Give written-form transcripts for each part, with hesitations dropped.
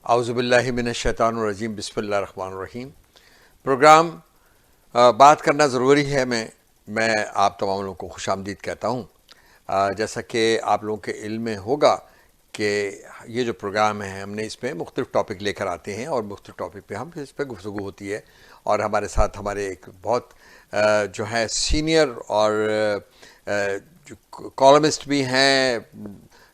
اعوذ باللہ من الشیطان الرجیم بسم اللہ الرحمن الرحیم. پروگرام بات کرنا ضروری ہے میں آپ تمام لوگوں کو خوش آمدید کہتا ہوں. جیسا کہ آپ لوگوں کے علم میں ہوگا کہ یہ جو پروگرام ہے ہم نے اس میں مختلف ٹاپک لے کر آتے ہیں اور مختلف ٹاپک پہ ہم اس پہ گفتگو ہوتی ہے. اور ہمارے ساتھ ہمارے ایک بہت جو ہے سینئر اور جو کالمسٹ بھی ہیں،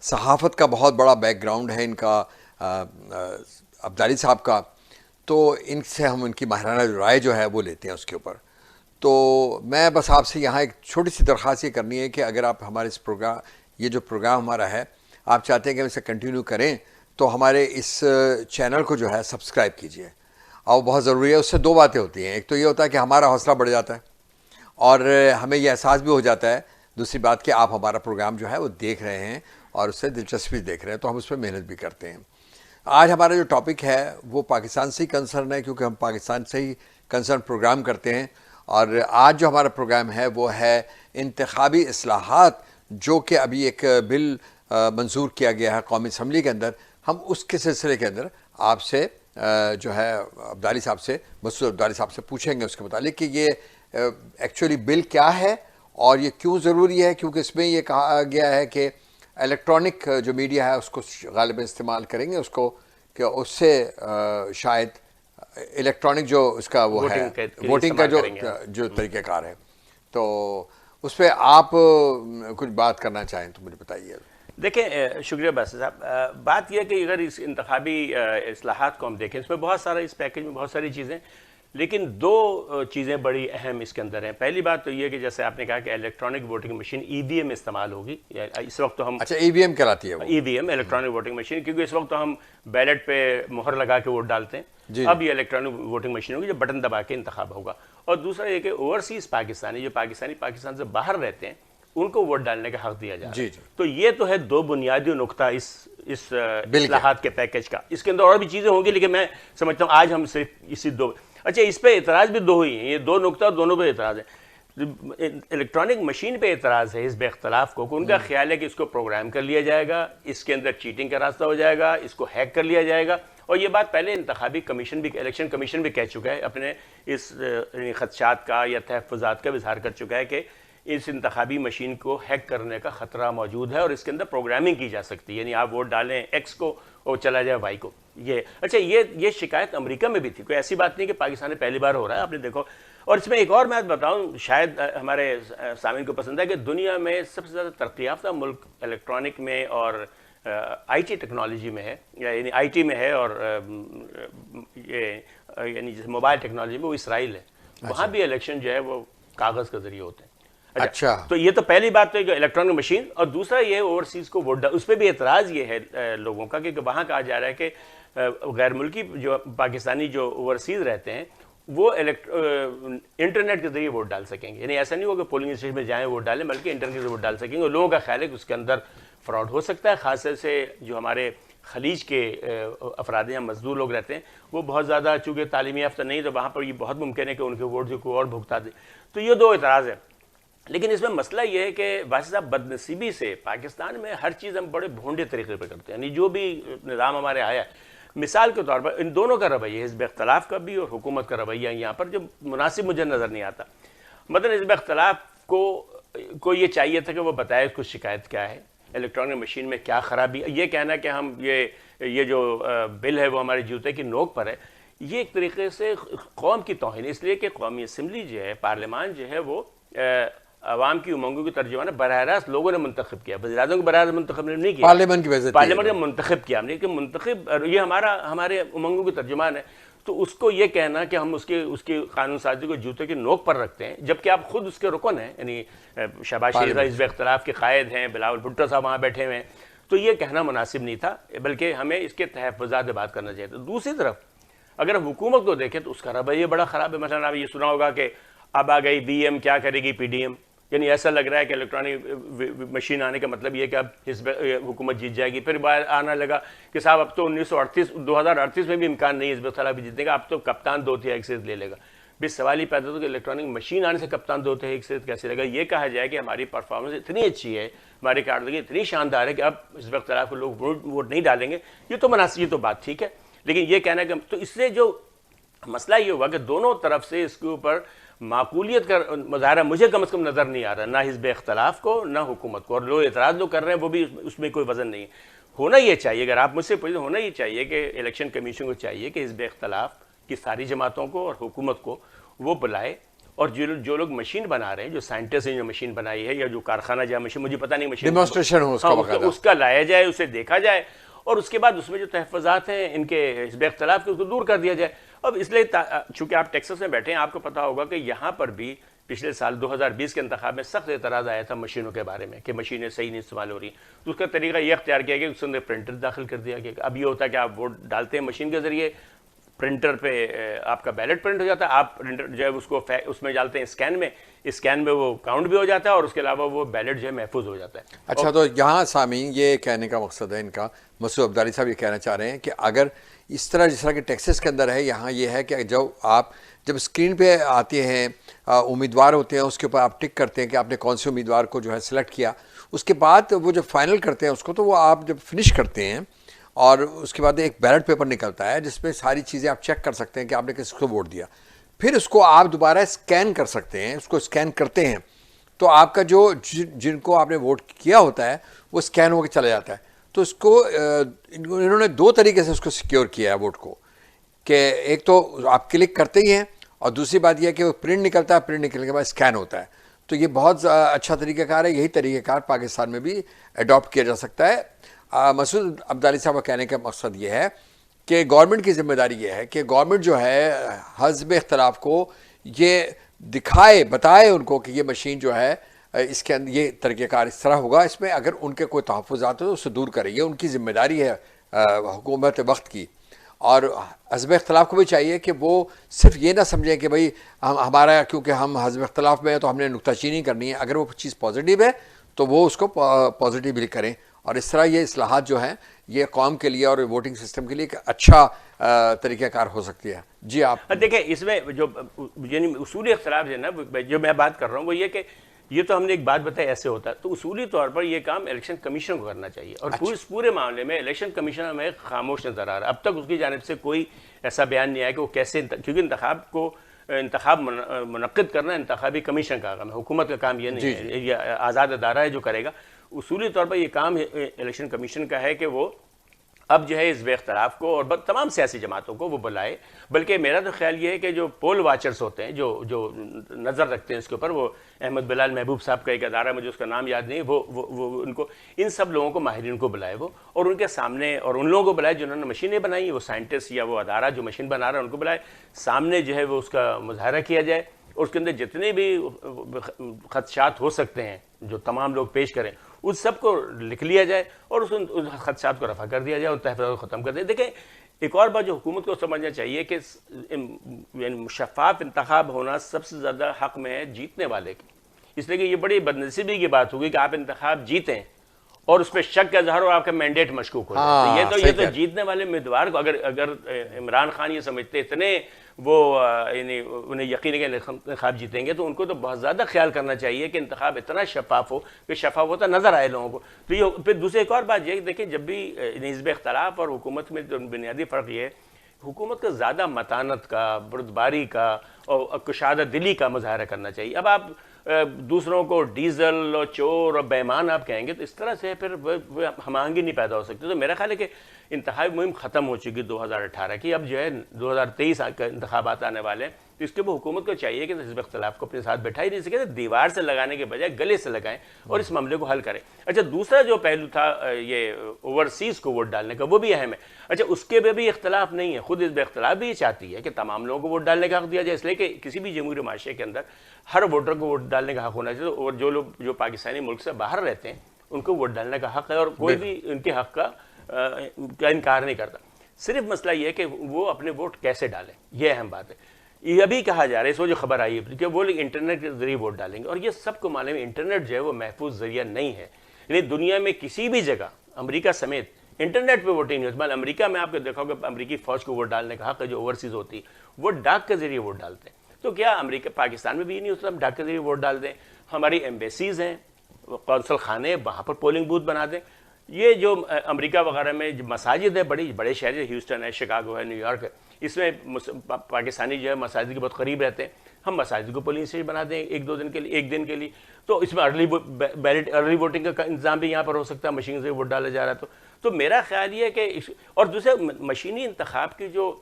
صحافت کا بہت بڑا بیک گراؤنڈ ہے ان کا، عبدالی صاحب کا. تو ان سے ہم ان کی ماہرانہ رائے جو ہے وہ لیتے ہیں اس کے اوپر. تو میں بس آپ سے یہاں ایک چھوٹی سی درخواست یہ کرنی ہے کہ اگر آپ ہمارے اس پروگرام، یہ جو پروگرام ہمارا ہے، آپ چاہتے ہیں کہ ہم اسے کنٹینیو کریں تو ہمارے اس چینل کو جو ہے سبسکرائب کیجئے. اور بہت ضروری ہے. اس سے دو باتیں ہوتی ہیں. ایک تو یہ ہوتا ہے کہ ہمارا حوصلہ بڑھ جاتا ہے اور ہمیں یہ احساس بھی ہو جاتا ہے، دوسری بات کہ آپ ہمارا پروگرام جو ہے وہ دیکھ رہے ہیں اور اس سے دلچسپی دیکھ رہے ہیں، تو ہم اس پہ محنت بھی کرتے ہیں. آج ہمارا جو ٹاپک ہے وہ پاکستان سے ہی کنسرن ہے، کیونکہ ہم پاکستان سے ہی کنسرن پروگرام کرتے ہیں. اور آج جو ہمارا پروگرام ہے وہ ہے انتخابی اصلاحات، جو کہ ابھی ایک بل منظور کیا گیا ہے قومی اسمبلی کے اندر. ہم اس کے سلسلے کے اندر آپ سے جو ہے عبدالی صاحب سے، مسعود عبدالی صاحب سے پوچھیں گے اس کے متعلق کہ یہ ایکچولی بل کیا ہے اور یہ کیوں ضروری ہے. کیونکہ اس میں یہ کہا گیا ہے کہ الیکٹرانک جو میڈیا ہے اس کو غالباً استعمال کریں گے، اس کو کہ اس سے شاید الیکٹرانک جو اس کا وہ ہے ووٹنگ کا جو طریقہ کار ہے، تو اس پہ آپ کچھ بات کرنا چاہیں تو مجھے بتائیے. دیکھیں، شکریہ باسط صاحب. بات یہ ہے کہ اگر اس انتخابی اصلاحات کو ہم دیکھیں، اس میں بہت سارا، اس پیکیج میں بہت ساری چیزیں، لیکن دو چیزیں بڑی اہم اس کے اندر ہیں. پہلی بات تو یہ کہ جیسے آپ نے کہا کہ الیکٹرانک ووٹنگ مشین EVM استعمال ہوگی. اس وقت تو ہم اچھا EVM کراتی ہے وہ EVM الیکٹرانک ووٹنگ مشین، کیونکہ اس وقت تو ہم بیلٹ پہ مہر لگا کے ووٹ ڈالتے ہیں. اب یہ الیکٹرانک ووٹنگ مشین ہوگی جو بٹن دبا کے انتخاب ہوگا. اور دوسرا یہ کہ اوورسیز پاکستانی، جو پاکستان سے باہر رہتے ہیں، ان کو ووٹ ڈالنے کا حق دیا جا رہا ہے. تو یہ تو ہے دو بنیادی نقطہ اس اصلاحات کے پیکیج کا. اس کے اندر اور بھی چیزیں ہوں گی، لیکن میں سمجھتا ہوں آج ہم صرف اسی دو. اچھا، اس پہ اعتراض بھی دو ہی ہیں، یہ دو نقطہ، دونوں پہ اعتراض ہے. الیکٹرانک مشین پہ اعتراض ہے حزب اختلاف کو، کہ ان کا خیال ہے کہ اس کو پروگرام کر لیا جائے گا، اس کے اندر چیٹنگ کا راستہ ہو جائے گا، اس کو ہیک کر لیا جائے گا. اور یہ بات پہلے انتخابی کمیشن بھی، الیکشن کمیشن بھی کہہ چکا ہے، اپنے اس خدشات کا یا تحفظات کا اظہار کر چکا ہے کہ اس انتخابی مشین کو ہیک کرنے کا خطرہ موجود ہے اور اس کے اندر پروگرامنگ کی جا سکتی ہے. یعنی آپ ووٹ ڈالیں ایکس کو اور چلا جائے وائی کو. اچھا، یہ شکایت امریکہ میں بھی تھی. کوئی ایسی بات نہیں کہ پاکستان میں پہلی بار ہو رہا ہے، آپ نے دیکھو. اور اس میں ایک اور میں بتاؤں، شاید ہمارے سامعین کو پسند ہے، کہ دنیا میں سب سے زیادہ ترقی یافتہ ملک الیکٹرانک میں اور IT ٹیکنالوجی میں ہے، یعنی IT میں ہے، اور یہ یعنی جیسے موبائل ٹیکنالوجی میں، وہ اسرائیل ہے. وہاں بھی الیکشن جو ہے وہ کاغذ کے ذریعے ہوتے ہیں. اچھا، تو یہ تو پہلی بات تو الیکٹرانک مشین. اور دوسرا یہ اوورسیز کو ووٹ اس پہ بھی اعتراض یہ ہے لوگوں کا، کہ وہاں کہا جا رہا ہے کہ غیر ملکی جو پاکستانی جو اوورسیز رہتے ہیں وہ انٹرنیٹ کے ذریعے ووٹ ڈال سکیں گے. یعنی ایسا نہیں ہوگا کہ پولنگ اسٹیشن میں جائیں ووٹ ڈالیں، بلکہ انٹرنیٹ کے ذریعے ووٹ ڈال سکیں گے. اور لوگوں کا خیال ہے کہ اس کے اندر فراڈ ہو سکتا ہے. خاص طور سے جو ہمارے خلیج کے افراد ہیں، مزدور لوگ رہتے ہیں، وہ بہت زیادہ چونکہ تعلیمی یافتہ نہیں، تو وہاں پر یہ بہت ممکن ہے کہ ان کے ووٹ جو کوئی اور بھگتا دے. تو یہ دو اعتراض ہیں. لیکن اس میں مسئلہ یہ ہے کہ باسط صاحب، بدنصیبی سے پاکستان میں ہر چیز ہم بڑے بھونڈے طریقے پہ کرتے ہیں. یعنی جو بھی نظام ہمارے آیا ہے، مثال کے طور پر ان دونوں کا رویہ، حزب اختلاف کا بھی اور حکومت کا رویہ، یہاں پر جو مناسب مجھے نظر نہیں آتا. مثلا حزب اختلاف کو یہ چاہیے تھا کہ وہ بتائے اس کو شکایت کیا ہے، الیکٹرانک مشین میں کیا خرابی. یہ کہنا کہ ہم یہ جو بل ہے وہ ہمارے جوتے کی نوک پر ہے، یہ ایک طریقے سے قوم کی توہین. اس لیے کہ قومی اسمبلی جو ہے، پارلیمان جو ہے، وہ عوام کی امنگوں کی ترجمان ہے. براہ راست لوگوں نے منتخب کیا، وزیر اعظم کو براہ راست منتخب نہیں کیا، پارلیمنٹ نے منتخب کیا ہم نے، کہ منتخب یہ ہمارے امنگوں کی ترجمان ہے. تو اس کو یہ کہنا کہ ہم اس کی قانون سازی کو جوتے کی نوک پر رکھتے ہیں، جبکہ آپ خود اس کے رکن ہیں. یعنی شہباز شریف حزب اختلاف کے قائد ہیں، بلاول بھٹو صاحب وہاں بیٹھے ہوئے ہیں. تو یہ کہنا مناسب نہیں تھا، بلکہ ہمیں اس کے تحفظات بات کرنا چاہیے تھا. دوسری طرف اگر ہم حکومت کو دیکھیں تو اس کا رویہ بڑا خراب ہے. مثلا آپ یہ سنا ہوگا کہ اب آ گئی BM، کیا کرے گی PDM. یعنی ایسا لگ رہا ہے کہ الیکٹرانک مشین آنے کا مطلب یہ کہ اب حکومت جیت جائے گی. پھر باہر آنا لگا کہ صاحب اب تو 2038 میں بھی امکان نہیں ہے حزب اختلاف بھی جیتنے کا، اب تو کپتان 2/3 لے لے گا. بھی سوال ہی پیدا ہوتا کہ الیکٹرانک مشین آنے سے کپتان 2/3 کیسے لے گا. یہ کہا جائے کہ ہماری پرفارمنس اتنی اچھی ہے، ہماری کارکردگی اتنی شاندار ہے کہ اب حزب اختلاف کو لوگ ووٹ نہیں ڈالیں گے. یہ تو مناسب، یہ تو بات ٹھیک ہے. لیکن یہ کہنا کہ تو اس سے جو مسئلہ یہ ہوا کہ دونوں طرف سے اس کے اوپر معقولیت کا مظاہرہ مجھے کم از کم نظر نہیں آ رہا، نہ حزب اختلاف کو نہ حکومت کو، اور لوگ اعتراض لوگ کر رہے ہیں وہ بھی اس میں کوئی وزن نہیں ہے۔ ہونا یہ چاہیے، اگر آپ مجھ سے پوچھیں، ہونا یہ چاہیے کہ الیکشن کمیشن کو چاہیے کہ حزب اختلاف کی ساری جماعتوں کو اور حکومت کو وہ بلائے، اور جو لوگ مشین بنا رہے ہیں، جو سائنٹسٹ ہیں جو مشین بنائی ہے، یا جو کارخانہ جہاں مشین، مجھے پتہ نہیں مشین ڈیمانسٹریشن ہو اس کا باقاعدہ، اس کا لایا جائے، اسے دیکھا جائے، اور اس کے بعد اس میں جو تحفظات ہیں ان کے حزب اختلاف کے، اس کو دور کر دیا جائے۔ اب اس لیے چونکہ آپ ٹیکساس میں بیٹھے ہیں، آپ کو پتہ ہوگا کہ یہاں پر بھی پچھلے سال 2020 کے انتخاب میں سخت اعتراض آیا تھا مشینوں کے بارے میں کہ مشینیں صحیح نہیں استعمال ہو رہی، تو اس کا طریقہ یہ اختیار کیا گیا کہ اس کے اندر پرنٹر داخل کر دیا گیا۔ اب یہ ہوتا ہے کہ آپ ووٹ ڈالتے ہیں مشین کے ذریعے، پرنٹر پہ آپ کا بیلٹ پرنٹ ہو جاتا ہے، آپ پرنٹر جو ہے اس کو اس میں ڈالتے ہیں اسکین میں وہ کاؤنٹ بھی ہو جاتا ہے، اور اس کے علاوہ وہ بیلٹ جو ہے محفوظ ہو جاتا ہے۔ اچھا، تو یہاں سامعین یہ کہنے کا مقصد ہے ان کا، مسعود عبدالی صاحب یہ کہنا چاہ رہے ہیں کہ اگر اس طرح جس طرح کہ ٹیکسس کے اندر ہے، یہاں یہ ہے کہ جب اسکرین پہ آتے ہیں امیدوار ہوتے ہیں، اس کے اوپر آپ ٹک کرتے ہیں کہ آپ نے کون سے امیدوار کو جو ہے سلیکٹ کیا، اس کے بعد وہ جو فائنل کرتے ہیں اس کو، تو وہ آپ جب فنش کرتے ہیں اور اس کے بعد ایک بیلٹ پیپر نکلتا ہے جس میں ساری چیزیں آپ چیک کر سکتے ہیں کہ آپ نے کس کو ووٹ دیا، پھر اس کو آپ دوبارہ اسکین کر سکتے ہیں، اس کو اسکین کرتے ہیں تو آپ کا جو جن کو آپ نے ووٹ کیا ہوتا ہے وہ اسکین ہو کے چلا جاتا ہے۔ تو اس کو انہوں نے دو طریقے سے اس کو سیکیور کیا ہے ووٹ کو، کہ ایک تو آپ کلک کرتے ہی ہیں، اور دوسری بات یہ ہے کہ وہ پرنٹ نکلتا ہے، پرنٹ نکلنے کے بعد اسکین ہوتا ہے۔ تو یہ بہت اچھا طریقہ کار ہے، یہی طریقہ کار پاکستان میں بھی اڈاپٹ کیا جا سکتا ہے۔ مسعود عبدالی صاحب کا کہنے کا مقصد یہ ہے کہ گورنمنٹ کی ذمہ داری یہ ہے کہ گورنمنٹ جو ہے حزب اختلاف کو یہ بتائے ان کو کہ یہ مشین جو ہے اس کے اندر یہ طریقہ کار اس طرح ہوگا، اس میں اگر ان کے کوئی تحفظات ہو تو اسے دور کریں، یہ ان کی ذمہ داری ہے حکومت وقت کی۔ اور حزب اختلاف کو بھی چاہیے کہ وہ صرف یہ نہ سمجھیں کہ بھئی ہمارا کیونکہ ہم حزب اختلاف میں ہیں تو ہم نے نکتہ چینی کرنی ہے، اگر وہ چیز پازیٹیو ہے تو وہ اس کو پازیٹیولی کریں، اور اس طرح یہ اصلاحات جو ہیں یہ قوم کے لیے اور ووٹنگ سسٹم کے لیے ایک اچھا طریقہ کار ہو سکتی ہے۔ جی آپ دیکھیں، اس میں جو یعنی اصولی اختلاف ہے نا، جو میں بات کر رہا ہوں وہ یہ کہ یہ تو ہم نے ایک بات بتائی ایسے ہوتا ہے، تو اصولی طور پر یہ کام الیکشن کمیشن کو کرنا چاہیے، اور اس پورے معاملے میں الیکشن کمیشن ہمیں خاموش نظر آ رہا ہے۔ اب تک اس کی جانب سے کوئی ایسا بیان نہیں آیا کہ وہ کیسے، کیونکہ انتخاب منعقد کرنا انتخابی کمیشن کا کام ہے، حکومت کا کام یہ نہیں ہے، یہ آزاد ادارہ ہے جو کرے گا۔ اصولی طور پر یہ کام الیکشن کمیشن کا ہے کہ وہ اب جو ہے حزب اختلاف کو اور تمام سیاسی جماعتوں کو وہ بلائے۔ بلکہ میرا تو خیال یہ ہے کہ جو پول واچرز ہوتے ہیں، جو نظر رکھتے ہیں اس کے اوپر، وہ احمد بلال محبوب صاحب کا ایک ادارہ، مجھے اس کا نام یاد نہیں، وہ ان کو، ان سب لوگوں کو، ماہرین کو بلائے وہ، اور ان کے سامنے، اور ان لوگوں کو بلائے جنہوں نے مشینیں بنائی، وہ سائنٹسٹ یا وہ ادارہ جو مشین بنا رہا ہے ان کو بلائے، سامنے جو ہے وہ اس کا مظاہرہ کیا جائے، اور اس کے اندر جتنے بھی خدشات ہو سکتے ہیں جو تمام لوگ پیش کریں اس سب کو لکھ لیا جائے، اور اس خدشات کو رفع کر دیا جائے، ان تحفظات کو ختم کر دیا۔ دیکھیں، ایک اور بات جو حکومت کو سمجھنا چاہیے کہ شفاف انتخاب ہونا سب سے زیادہ حق میں ہے جیتنے والے کی، اس لیے کہ یہ بڑی بدنصیبی کی بات ہوگی کہ آپ انتخاب جیتیں اور اس پہ شک کا اظہار ہو، آپ کا مینڈیٹ مشکوک ہو جائے۔ یہ تو جیتنے والے امیدوار کو، اگر عمران خان یہ سمجھتے اتنے وہ یعنی انہیں یقین ہے کہ انتخاب جیتیں گے، تو ان کو تو بہت زیادہ خیال کرنا چاہیے کہ انتخاب اتنا شفاف ہو کہ شفاف ہوتا نظر آئے لوگوں کو۔ تو یہ پھر دوسری ایک اور بات یہ ہے کہ دیکھیں، جب بھی حزب اختلاف اور حکومت میں جو بنیادی فرق یہ ہے، حکومت کا زیادہ متانت کا، بردباری کا اور کشادہ دلی کا مظاہرہ کرنا چاہیے۔ اب آپ دوسروں کو ڈیزل اور چور اور بے ایمان آپ کہیں گے تو اس طرح سے پھر ہم آہنگی نہیں پیدا ہو سکتی۔ تو میرا خیال ہے کہ انتخابی مہم ختم ہو چکی 2018 کی، اب جو ہے 2023 کا انتخابات آنے والے ہیں، تو اس کے وہ حکومت کو چاہیے کہ حزب اختلاف کو اپنے ساتھ بٹھا ہی نہیں سکے، دیوار سے لگانے کے بجائے گلے سے لگائیں اور اس معاملے کو حل کریں۔ اچھا، دوسرا جو پہلو تھا یہ اوورسیز کو ووٹ ڈالنے کا، وہ بھی اہم ہے۔ اچھا، اس کے بھی اختلاف نہیں ہے، خود حزب اختلاف بھی یہ چاہتی ہے کہ تمام لوگوں کو ووٹ ڈالنے کا حق دیا جائے، اس لیے کہ کسی بھی جمہوری معاشرے کے اندر ہر ووٹر کو ووٹ ڈالنے کا حق ہونا چاہیے، اور جو لوگ جو پاکستانی ملک سے باہر رہتے ہیں ان کو ووٹ ڈالنے کا حق ہے، اور کوئی بھی ان کے حق کا انکار نہیں کرتا۔ صرف مسئلہ یہ ہے کہ وہ اپنے ووٹ کیسے ڈالیں، یہ اہم بات ہے۔ یہ ابھی کہا جا رہا ہے، اس وقت جو خبر آئی ہے کہ وہ لوگ انٹرنیٹ کے ذریعے ووٹ ڈالیں گے، اور یہ سب کو معلوم ہے انٹرنیٹ جو ہے وہ محفوظ ذریعہ نہیں ہے، یعنی دنیا میں کسی بھی جگہ، امریکہ سمیت، انٹرنیٹ پہ ووٹنگ نہیں ہوتی۔ امریکہ میں آپ کو دیکھو گے امریکی فوج کو ووٹ ڈالنے کا حق ہے جو اوورسیز ہوتی ہے، وہ ڈاک کے ذریعے ووٹ ڈالتے ہیں۔ تو کیا امریکہ، پاکستان میں بھی یہ نہیں ہوتا ہم ڈاک کے ذریعے ووٹ ڈال دیں؟ ہماری ایمبیسیز ہیں، قونصل خانے، وہاں پر پولنگ بوتھ بنا دیں۔ یہ جو امریکہ وغیرہ میں جو مساجد ہے بڑے شہر ہے، ہیوسٹن ہے، شکاگو ہے، نیو یارک ہے، اس میں پاکستانی جو ہے مساجد کے بہت قریب رہتے ہیں. ہم مساجد کو پولنگ اسٹیشن بنا دیں ایک دن کے لیے. تو اس میں ارلی ووٹنگ کا انتظام بھی یہاں پر ہو سکتا ہے، مشین سے ووٹ ڈالا جا رہا ہے. تو میرا خیال یہ ہے کہ اور دوسرا مشینی انتخاب کی جو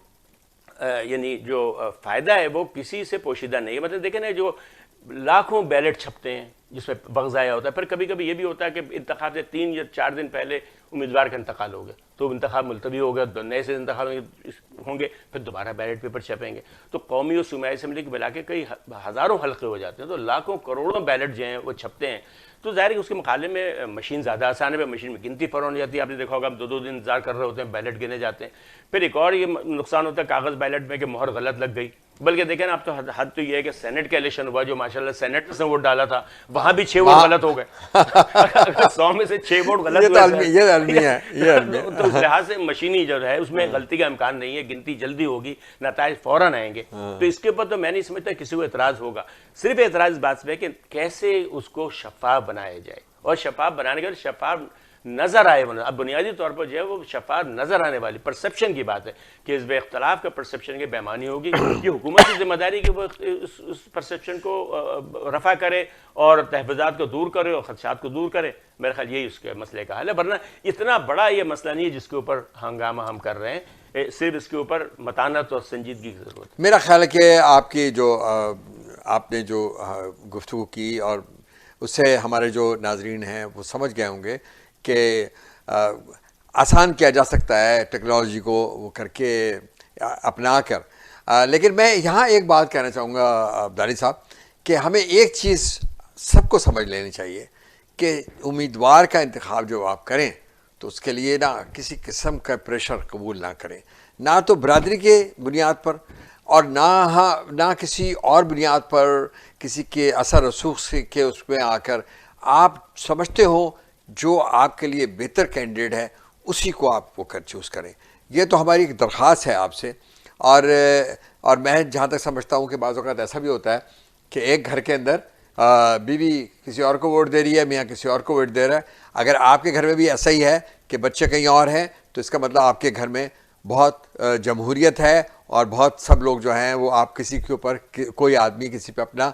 یعنی جو فائدہ ہے وہ کسی سے پوشیدہ نہیں ہے. مطلب دیکھیں نا، جو لاکھوں بیلٹ چھپتے ہیں جس میں وقت ضائع ہوتا ہے. پھر کبھی کبھی یہ بھی ہوتا ہے کہ انتخاب سے 3 یا 4 دن پہلے امیدوار کا انتقال ہو گیا تو انتخاب ملتوی ہو گیا، نئے سے انتخاب ہوں گے، پھر دوبارہ بیلٹ پیپر چھپیں گے. تو قومی اور صوبائی اسمبلی کے ملا کے کئی ہزاروں حلقے ہو جاتے ہیں، تو لاکھوں کروڑوں بیلٹ جو ہیں وہ چھپتے ہیں. تو ظاہر ہے کہ اس کے مقابلے میں مشین زیادہ آسان ہے. مشین میں گنتی فوراً ہو جاتی ہے. آپ نے دیکھا ہوگا ہم 2 دن انتظار کر رہے ہوتے ہیں، بیلٹ گنے جاتے ہیں. پھر ایک اور یہ نقصان ہوتا ہے کاغذ بیلٹ میں کہ مہر غلط لگ گئی. بلکہ دیکھیں نا، اب تو حد تو یہ ہے کہ سینٹ کا الیکشن ہوا جو ماشاءاللہ سینٹ سے ووٹ ڈالا تھا، وہاں بھی 6 ووٹ غلط ہو گئے. 100 میں سے 6 ووٹ غلط ہوئے. تو اس لحاظ سے مشینی جو ہے اس میں غلطی کا امکان نہیں ہے، گنتی جلدی ہوگی، نتائج فوراً آئیں گے. تو اس کے اوپر تو میں نہیں سمجھتا کسی کو اعتراض ہوگا. صرف اعتراض اس بات پہ ہے کہ کیسے اس کو شفاف بنایا جائے، اور شفاف بنانے کے بعد شفاف نظر آئے. اب بنیادی طور پر جو ہے وہ شفاف نظر آنے والی پرسپشن کی بات ہے کہ حزب اختلاف کا پرسپشن کی بےمانی ہوگی. یہ حکومت کی ذمہ داری کہ وہ اس پرسپشن کو رفع کرے اور تحفظات کو دور کرے اور خدشات کو دور کرے. میرا خیال یہی اس کے مسئلے کا حل ہے. ورنہ اتنا بڑا یہ مسئلہ نہیں ہے جس کے اوپر ہنگامہ ہم کر رہے ہیں. صرف اس کے اوپر متانت اور سنجیدگی کی ضرورت ہے. میرا خیال ہے کہ آپ نے جو گفتگو کی اور اس سے ہمارے جو ناظرین ہیں وہ سمجھ گئے ہوں گے کہ آسان کیا جا سکتا ہے ٹیکنالوجی کو وہ کر کے اپنا کر. لیکن میں یہاں ایک بات کہنا چاہوں گا عبدالی صاحب کہ ہمیں ایک چیز سب کو سمجھ لینی چاہیے کہ امیدوار کا انتخاب جو آپ کریں تو اس کے لیے نہ کسی قسم کا پریشر قبول نہ کریں، نہ تو برادری کے بنیاد پر اور نہ کسی اور بنیاد پر کسی کے اثر رسوخ سے کہ اس میں آ کر آپ سمجھتے ہو جو آپ کے لیے بہتر کینڈیڈیٹ ہے اسی کو آپ وہ چوز کریں. یہ تو ہماری ایک درخواست ہے آپ سے. اور میں جہاں تک سمجھتا ہوں کہ بعض اوقات ایسا بھی ہوتا ہے کہ ایک گھر کے اندر بیوی کسی اور کو ووٹ دے رہی ہے، میاں کسی اور کو ووٹ دے رہا ہے. اگر آپ کے گھر میں بھی ایسا ہی ہے کہ بچے کہیں اور ہیں تو اس کا مطلب آپ کے گھر میں بہت جمہوریت ہے اور بہت سب لوگ جو ہیں وہ آپ کسی کے اوپر کوئی آدمی کسی پہ اپنا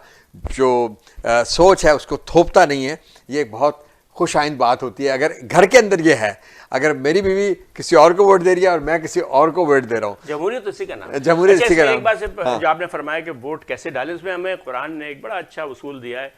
جو سوچ ہے اس کو تھوپتا نہیں ہے. یہ ایک بہت خوش آئند بات ہوتی ہے اگر گھر کے اندر یہ ہے. اگر میری بیوی کسی اور کو ووٹ دے رہی ہے اور میں کسی اور کو ووٹ دے رہا ہوں، جمہوریت اسی کا نام ہے. جمہوریت اسی کا نام. ایک بات سے جو آپ نے فرمایا کہ ووٹ کیسے ڈالیں، اس میں ہمیں قرآن نے ایک بڑا اچھا اصول دیا ہے.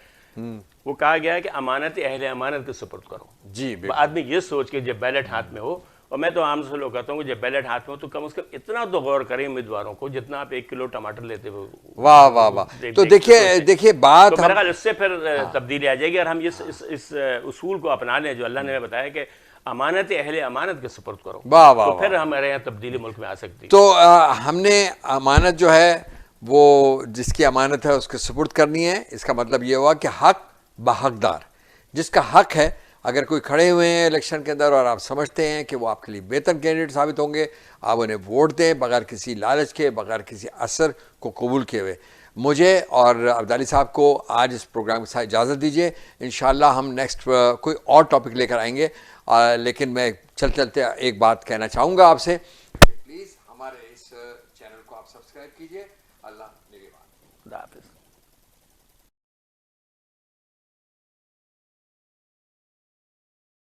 وہ کہا گیا ہے کہ امانت اہل امانت کے سپرد کرو. جی آدمی یہ سوچ کے جب بیلٹ ہاتھ میں ہو، اور میں تو عام سے لوگ کہتا ہوں کہ جب بیلٹ ہاتھ میں ہو تو کم از کم اتنا تو غور کریں امیدواروں کو جتنا آپ 1 کلو ٹماٹر لیتے ہو. واہ واہ واہ. تو دیکھیے بات میرا خیال اس سے پھر تبدیلی آ جائے گی. اور ہم اس اصول کو اپنا لیں جو اللہ نے بتایا کہ امانت اہل امانت کے سپرد کرو، تو پھر ہمارے یہاں تبدیلی ملک میں آ سکتی ہے. تو ہم نے امانت جو ہے وہ جس کی امانت ہے اس کے سپرد کرنی ہے. اس کا مطلب یہ ہوا کہ حق بحقدار، جس کا حق ہے اگر کوئی کھڑے ہوئے ہیں الیکشن کے اندر اور آپ سمجھتے ہیں کہ وہ آپ کے لیے بہتر کینڈیڈیٹ ثابت ہوں گے، آپ انہیں ووٹ دیں بغیر کسی لالچ کے، بغیر کسی اثر کو قبول کیے ہوئے. مجھے اور عبدالی صاحب کو آج اس پروگرام کے ساتھ اجازت دیجیے. انشاءاللہ ہم نیکسٹ کوئی اور ٹاپک لے کر آئیں گے. لیکن میں چلتے ایک بات کہنا چاہوں گا آپ سے، پلیز ہمارے اس چینل کو آپ سبسکرائب کیجیے. اللہ